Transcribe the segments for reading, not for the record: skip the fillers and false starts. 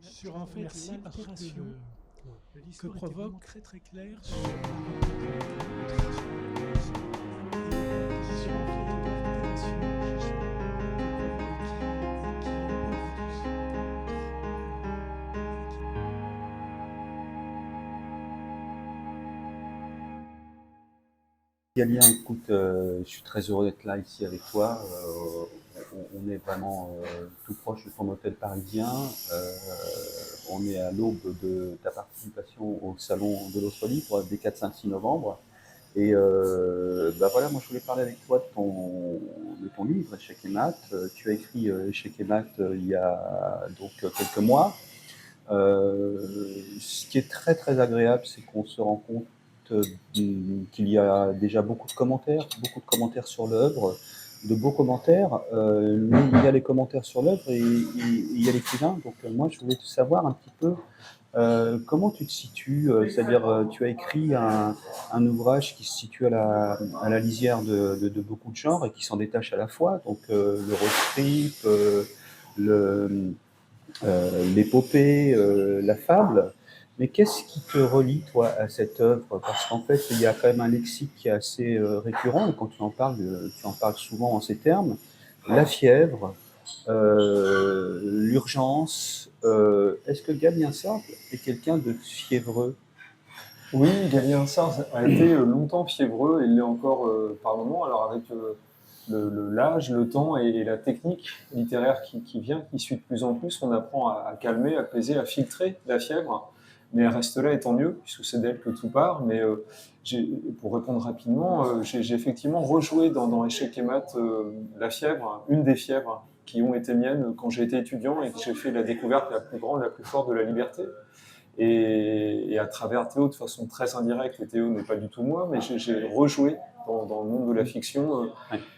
sur en fait Merci parce que l'altération le que discours était vraiment provoque très très clair sur sur sur en fait l'altération que provoque et qui aborde tout ça. Galien, écoute, je suis très heureux d'être là ici avec toi. On est vraiment tout proche de ton hôtel parisien. Euh, on est à l'aube de ta participation au salon de l'autre libre des 4, 5, 6 novembre. Et bah voilà, moi je voulais parler avec toi de ton livre, Échec et maths. Tu as écrit Échec et maths il y a donc quelques mois. Ce qui est très très agréable, c'est qu'on se rend compte qu'il y a déjà beaucoup de commentaires sur l'œuvre, de beaux commentaires, mais il y a les commentaires sur l'œuvre et il y a l'écrivain. Donc moi, je voulais savoir un petit peu comment tu te situes, c'est-à-dire tu as écrit un ouvrage qui se situe à la lisière de beaucoup de genres et qui s'en détache à la fois, donc le road trip, le, l'épopée, la fable. Mais qu'est-ce qui te relie, toi, à cette œuvre? Parce qu'en fait, il y a quand même un lexique qui est assez récurrent, et quand tu en parles souvent en ces termes. La fièvre, l'urgence. Est-ce que Gabien Sartre est quelqu'un de fiévreux? Oui, Gavin Sars a été longtemps fiévreux et l'est encore par moments. Alors avec l'âge, le temps et la technique littéraire qui vient, qui suit de plus en plus, on apprend à calmer, à apaiser, à filtrer la fièvre. Mais elle reste là et tant mieux, puisque c'est d'elle que tout part. Mais pour répondre rapidement, j'ai effectivement rejoué dans Échec et maths la fièvre, une des fièvres qui ont été miennes quand j'ai été étudiant et que j'ai fait la découverte la plus grande, la plus forte de la liberté. Et à travers Théo, de façon très indirecte, et Théo n'est pas du tout moi, mais j'ai rejoué dans le monde de la fiction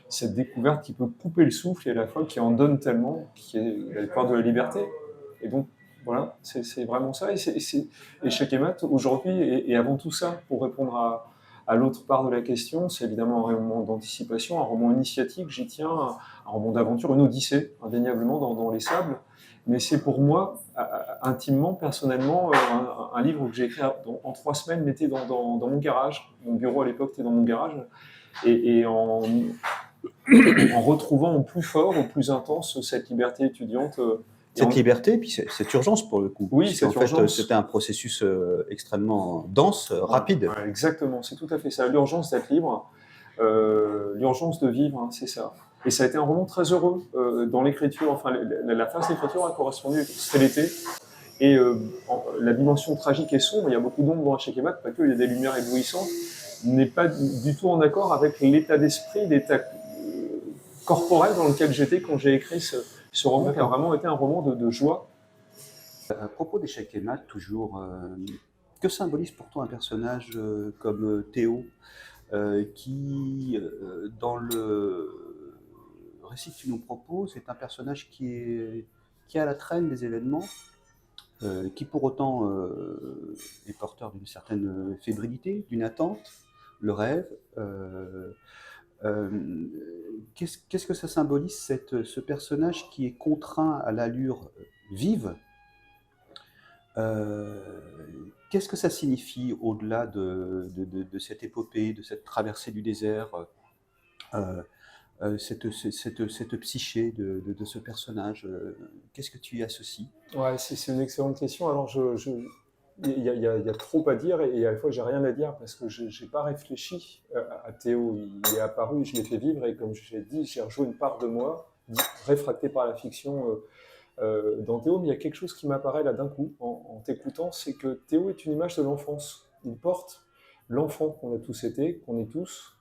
cette découverte qui peut couper le souffle et à la fois qui en donne tellement, qui est la découverte de la liberté. Et donc, voilà, c'est vraiment ça. Échec et maths, aujourd'hui, et avant tout ça, pour répondre à l'autre part de la question, c'est évidemment un roman d'anticipation, un roman initiatique, j'y tiens, un roman d'aventure, une odyssée, indéniablement, dans les sables. Mais c'est pour moi, intimement, personnellement, un livre que j'ai écrit en 3 semaines, était dans mon garage. Mon bureau à l'époque était dans mon garage. Et en retrouvant au plus fort, au plus intense, cette liberté étudiante. Cette liberté, puis cette urgence pour le coup, Oui, puisqu'en cette fait urgence. c'était un processus extrêmement dense, rapide. Ouais, exactement, c'est tout à fait ça. L'urgence d'être libre, l'urgence de vivre, hein, c'est ça. Et ça a été un roman très heureux dans l'écriture. Enfin, la phase d'écriture a correspondu, c'était l'été. Et la dimension tragique et sombre, il y a beaucoup d'ombre dans Échec et maths, pas que, il y a des lumières éblouissantes, n'est pas du tout en accord avec l'état d'esprit, l'état corporel dans lequel j'étais quand j'ai écrit ce roman, qui a vraiment été un roman de joie. À propos d'échecs et maths, toujours, que symbolise pour toi un personnage comme Théo, qui, dans le récit que tu nous proposes, est un personnage qui est à la traîne des événements, qui pour autant est porteur d'une certaine fébrilité, d'une attente, le rêve. Euh, qu'est-ce que ça symbolise, ce personnage qui est contraint à l'allure vive? Euh, Qu'est-ce que ça signifie au-delà de cette épopée, de cette traversée du désert, euh, cette psyché de ce personnage? Qu'est-ce que tu y associes? Ouais, c'est une excellente question. Alors, il y a trop à dire et à la fois, j'ai rien à dire parce que je n'ai pas réfléchi à Théo. Il est apparu, je l'ai fait vivre et comme je l'ai dit, j'ai rejoué une part de moi, réfractée par la fiction dans Théo. Mais il y a quelque chose qui m'apparaît là d'un coup en t'écoutant, c'est que Théo est une image de l'enfance. Il porte l'enfant qu'on a tous été, qu'on est tous,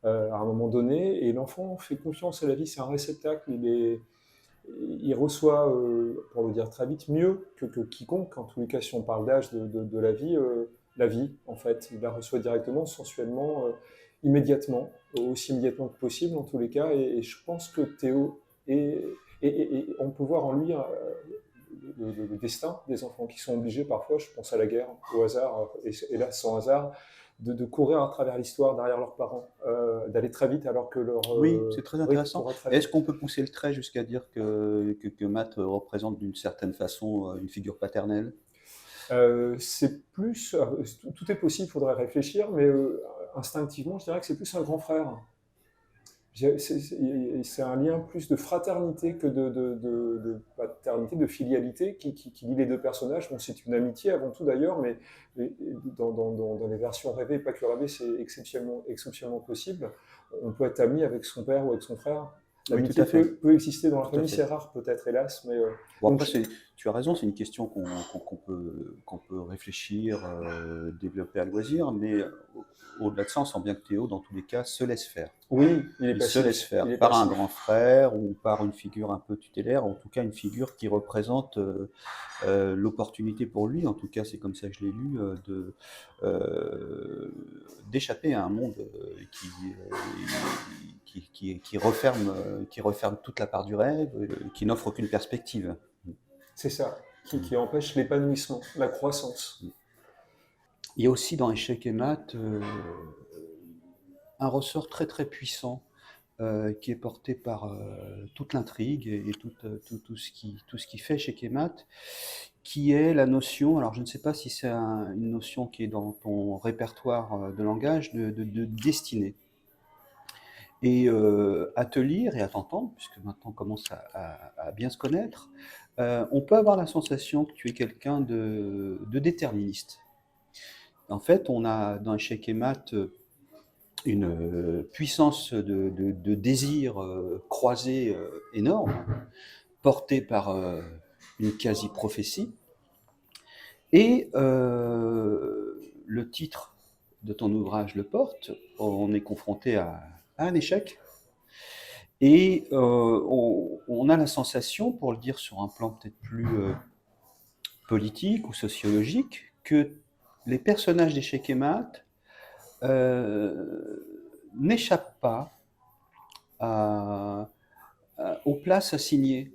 à un moment donné, et l'enfant fait confiance à la vie, c'est un réceptacle, il reçoit, pour le dire très vite, mieux que quiconque, en tous les cas si on parle d'âge de la vie en fait, il la reçoit directement, sensuellement, immédiatement, aussi immédiatement que possible en tous les cas, et je pense que Théo est, et on peut voir en lui le destin des enfants qui sont obligés parfois, je pense à la guerre, au hasard, et là sans hasard, de courir à travers l'histoire derrière leurs parents, d'aller très vite alors que leur... Oui, c'est très oui, intéressant. courir très vite. Est-ce qu'on peut pousser le trait jusqu'à dire que Matt représente d'une certaine façon une figure paternelle? C'est plus... tout est possible, il faudrait réfléchir, mais instinctivement, je dirais que c'est plus un grand frère. C'est un lien plus de fraternité que de paternité, de filialité qui lie les deux personnages. Bon, c'est une amitié avant tout d'ailleurs, mais dans les versions rêvées, pas que rêvées, c'est exceptionnellement possible. On peut être ami avec son père ou avec son frère. Oui, tout L'amitié à fait. peut exister dans la Tout à famille, fait. c'est rare peut-être, hélas, mais Bon, donc, après, tu as raison, c'est une question qu'on peut réfléchir, développer à loisir, mais au-delà de ça, on sent bien que Théo, dans tous les cas, se laisse faire. oui, il est Il se passif. laisse faire Il est par un passif. grand frère ou par une figure un peu tutélaire, en tout cas une figure qui représente l'opportunité pour lui, en tout cas c'est comme ça que je l'ai lu, d'échapper à un monde qui referme toute la part du rêve, qui n'offre aucune perspective. C'est ça, qui empêche l'épanouissement, la croissance. Il y a aussi dans Échec et Maths un ressort très très puissant qui est porté par toute l'intrigue et tout ce qui fait Échec et Maths, qui est la notion, alors je ne sais pas si c'est une notion qui est dans ton répertoire de langage, de destinée. Et à te lire et à t'entendre, puisque maintenant on commence à bien se connaître, on peut avoir la sensation que tu es quelqu'un de déterministe. En fait, on a dans Échec et Maths une puissance de désir croisé énorme, portée par une quasi-prophétie. Et le titre de ton ouvrage le porte, on est confronté à un échec. Et on a la sensation, pour le dire sur un plan peut-être plus politique ou sociologique, que les personnages d'Échec et Maths n'échappent pas aux places assignées.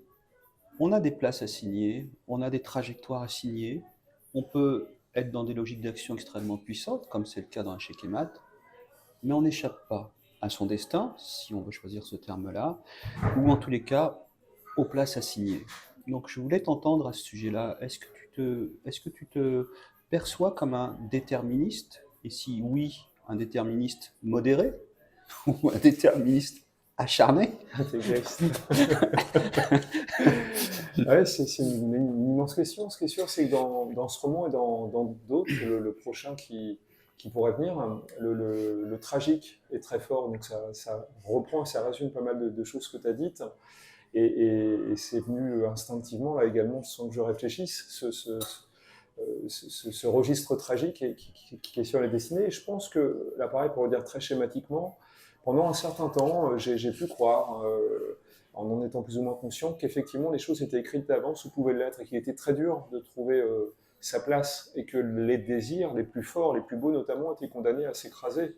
On a des places assignées, on a des trajectoires assignées, on peut être dans des logiques d'action extrêmement puissantes, comme c'est le cas dans Échec et Maths, mais on n'échappe pas à son destin, si on veut choisir ce terme-là, ou en tous les cas, aux places assignées. Donc je voulais t'entendre à ce sujet-là. Est-ce que tu te perçois comme un déterministe? Et si oui, un déterministe modéré ou un déterministe acharné? Ouais, c'est une immense question. Ce qui est sûr, c'est que dans ce roman et dans d'autres, le prochain qui pourrait venir, le tragique est très fort, donc ça reprend et ça résume pas mal de choses que tu as dites. Et c'est venu instinctivement, là également, sans que je réfléchisse, ce registre tragique qui est sur les destinées. Et je pense que, là pareil, pour le dire très schématiquement, pendant un certain temps, j'ai pu croire, en étant plus ou moins conscient, qu'effectivement les choses étaient écrites d'avance ou pouvaient l'être, et qu'il était très dur de trouver sa place, et que les désirs les plus forts, les plus beaux notamment, étaient condamnés à s'écraser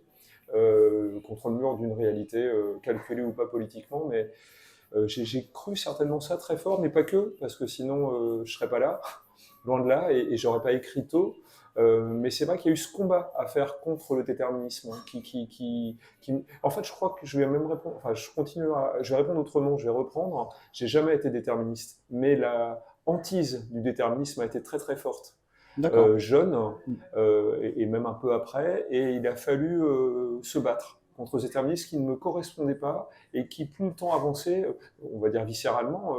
contre le mur d'une réalité, calculée ou pas politiquement, mais j'ai cru certainement ça très fort, mais pas que, parce que sinon je serais pas là, loin de là, et j'aurais pas écrit tôt. Mais c'est vrai qu'il y a eu ce combat à faire contre le déterminisme, En fait, je crois que je vais même répondre. Enfin, je vais répondre autrement. Je vais reprendre. J'ai jamais été déterministe, mais la hantise du déterminisme a été très très forte. Jeune et même un peu après, et il a fallu se battre contre ce déterminisme qui ne me correspondait pas et qui, plus le temps avançait, on va dire viscéralement,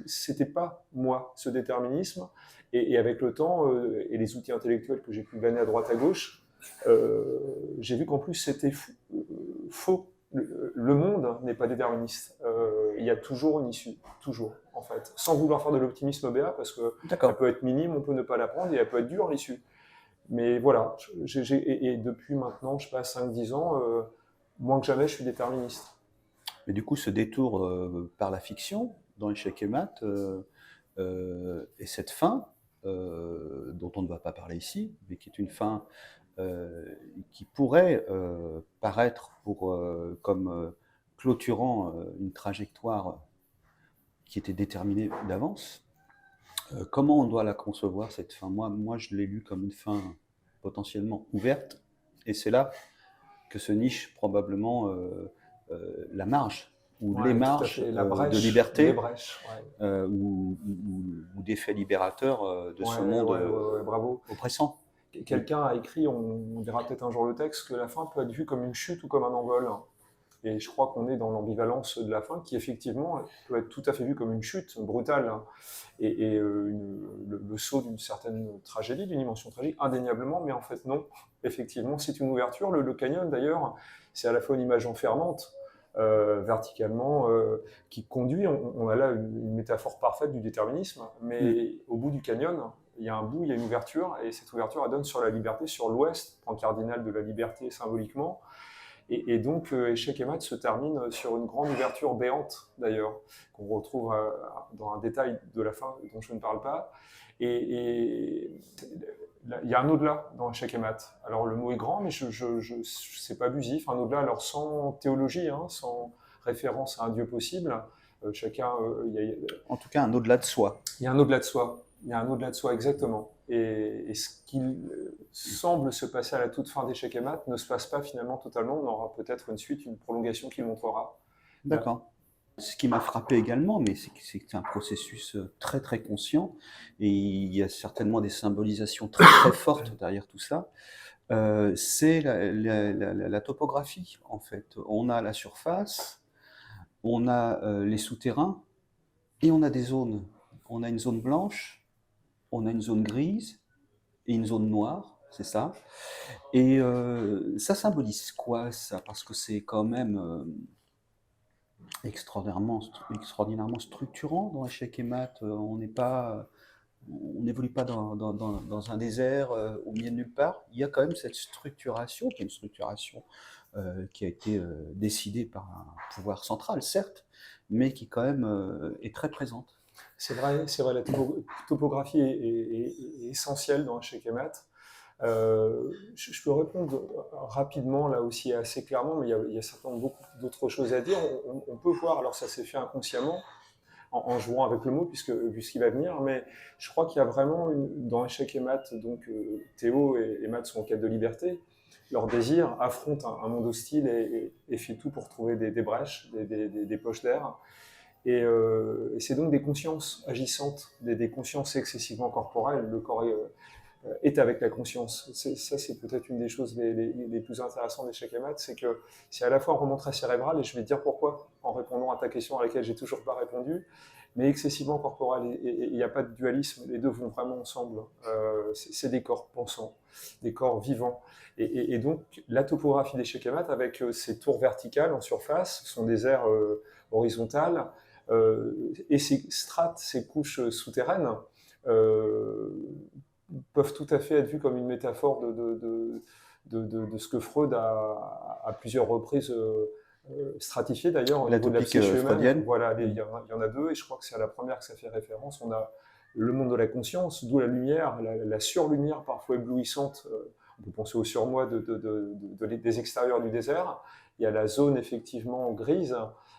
c'était pas moi, ce déterminisme. Et avec le temps et les outils intellectuels que j'ai pu glaner à droite à gauche, j'ai vu qu'en plus c'était faux. Le monde n'est pas déterministe. Il y a toujours une issue, toujours, en fait. Sans vouloir faire de l'optimisme béat, parce qu'elle peut être minime, on peut ne pas la prendre, et elle peut être dure, l'issue. Mais voilà, et depuis maintenant, je passe 5-10 ans, moins que jamais, je suis déterministe. Mais du coup, ce détour par la fiction, dans Échec et Maths, et cette fin, dont on ne va pas parler ici, mais qui est une fin qui pourrait paraître comme clôturant une trajectoire qui était déterminée d'avance. Comment on doit la concevoir, cette fin? Moi, je l'ai lue comme une fin potentiellement ouverte, Et c'est là que se niche probablement la marge, ou les tout à marges fait. La de brèche, liberté les brèches, ouais. ou d'effets libérateurs de ce Ouais, monde ouais, bravo. oppressant. Quelqu'un a écrit, on verra peut-être un jour le texte, que la fin peut être vue comme une chute ou comme un envol. Et je crois qu'on est dans l'ambivalence de la fin, qui effectivement peut être tout à fait vue comme une chute brutale et le saut d'une certaine tragédie, d'une dimension tragique, indéniablement, mais en fait non. Effectivement, c'est une ouverture. Le canyon, d'ailleurs, c'est à la fois une image enfermante, verticalement, qui conduit. On a là une métaphore parfaite du déterminisme, mais au bout du canyon, il y a un bout, il y a une ouverture, et cette ouverture, elle donne sur la liberté, sur l'ouest, point cardinal de la liberté symboliquement. Et donc, Échec et Mat se termine sur une grande ouverture béante, d'ailleurs, qu'on retrouve dans un détail de la fin dont je ne parle pas. Et il y a un au-delà dans Échec et Mat. Alors, le mot est grand, mais c'est pas abusif. Un au-delà, alors sans théologie, hein, sans référence à un Dieu possible. En tout cas, un au-delà de soi. Il y a un au-delà de soi. Il y a un au-delà de soi, exactement. Et ce qu'il semble se passer à la toute fin d'Échec et Mat ne se passe pas finalement totalement. On aura peut-être une suite, une prolongation qui le montrera. D'accord. Ce qui m'a frappé également, mais c'est que c'est un processus très très conscient, et il y a certainement des symbolisations très très fortes derrière tout ça. C'est la topographie, en fait. On a la surface, on a les souterrains, et on a des zones. On a une zone blanche, on a une zone grise et une zone noire, c'est ça. Et ça symbolise quoi, ça? Parce que c'est quand même extraordinairement structurant dans Échec et Mat. On n'évolue pas dans un désert au milieu de nulle part. Il y a quand même cette structuration, qui est une structuration qui a été décidée par un pouvoir central, certes, mais qui quand même est très présente. C'est vrai, la topographie est essentielle dans Échec et Mat. Je peux répondre rapidement là aussi assez clairement, mais il y a certainement beaucoup d'autres choses à dire. On peut voir, alors ça s'est fait inconsciemment en jouant avec le mot puisqu'il va venir, mais je crois qu'il y a vraiment dans Échec et Mat, donc Théo et Mat sont en quête de liberté. Leur désir affronte un monde hostile et fait tout pour trouver des brèches, des poches d'air. Et c'est donc des consciences agissantes, des consciences excessivement corporelles. Le corps est avec la conscience. Ça, c'est peut-être une des choses les plus intéressantes d'Échec et Mat, c'est que c'est à la fois un roman très cérébral, et je vais te dire pourquoi, en répondant à ta question à laquelle j'ai toujours pas répondu, mais excessivement corporel. Et il n'y a pas de dualisme, les deux vont vraiment ensemble. C'est des corps pensants, des corps vivants. Et donc, la topographie d'Échec et Mat, avec ces tours verticales en surface, sont des aires horizontales, et ces strates, ces couches souterraines, peuvent tout à fait être vues comme une métaphore de ce que Freud a à plusieurs reprises stratifié d'ailleurs au niveau de la psyché humaine. Voilà, il y en a deux, et je crois que c'est à la première que ça fait référence. On a le monde de la conscience, d'où la lumière, la surlumière parfois éblouissante. On peut penser au surmoi des extérieurs du désert. Il y a la zone effectivement grise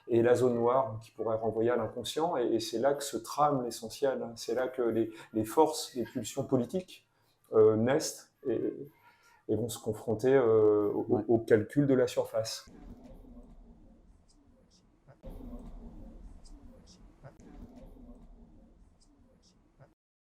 et la zone noire qui pourrait renvoyer à l'inconscient, et c'est là que se trame l'essentiel. C'est là que les forces, les pulsions politiques naissent et vont se confronter au calcul de la surface.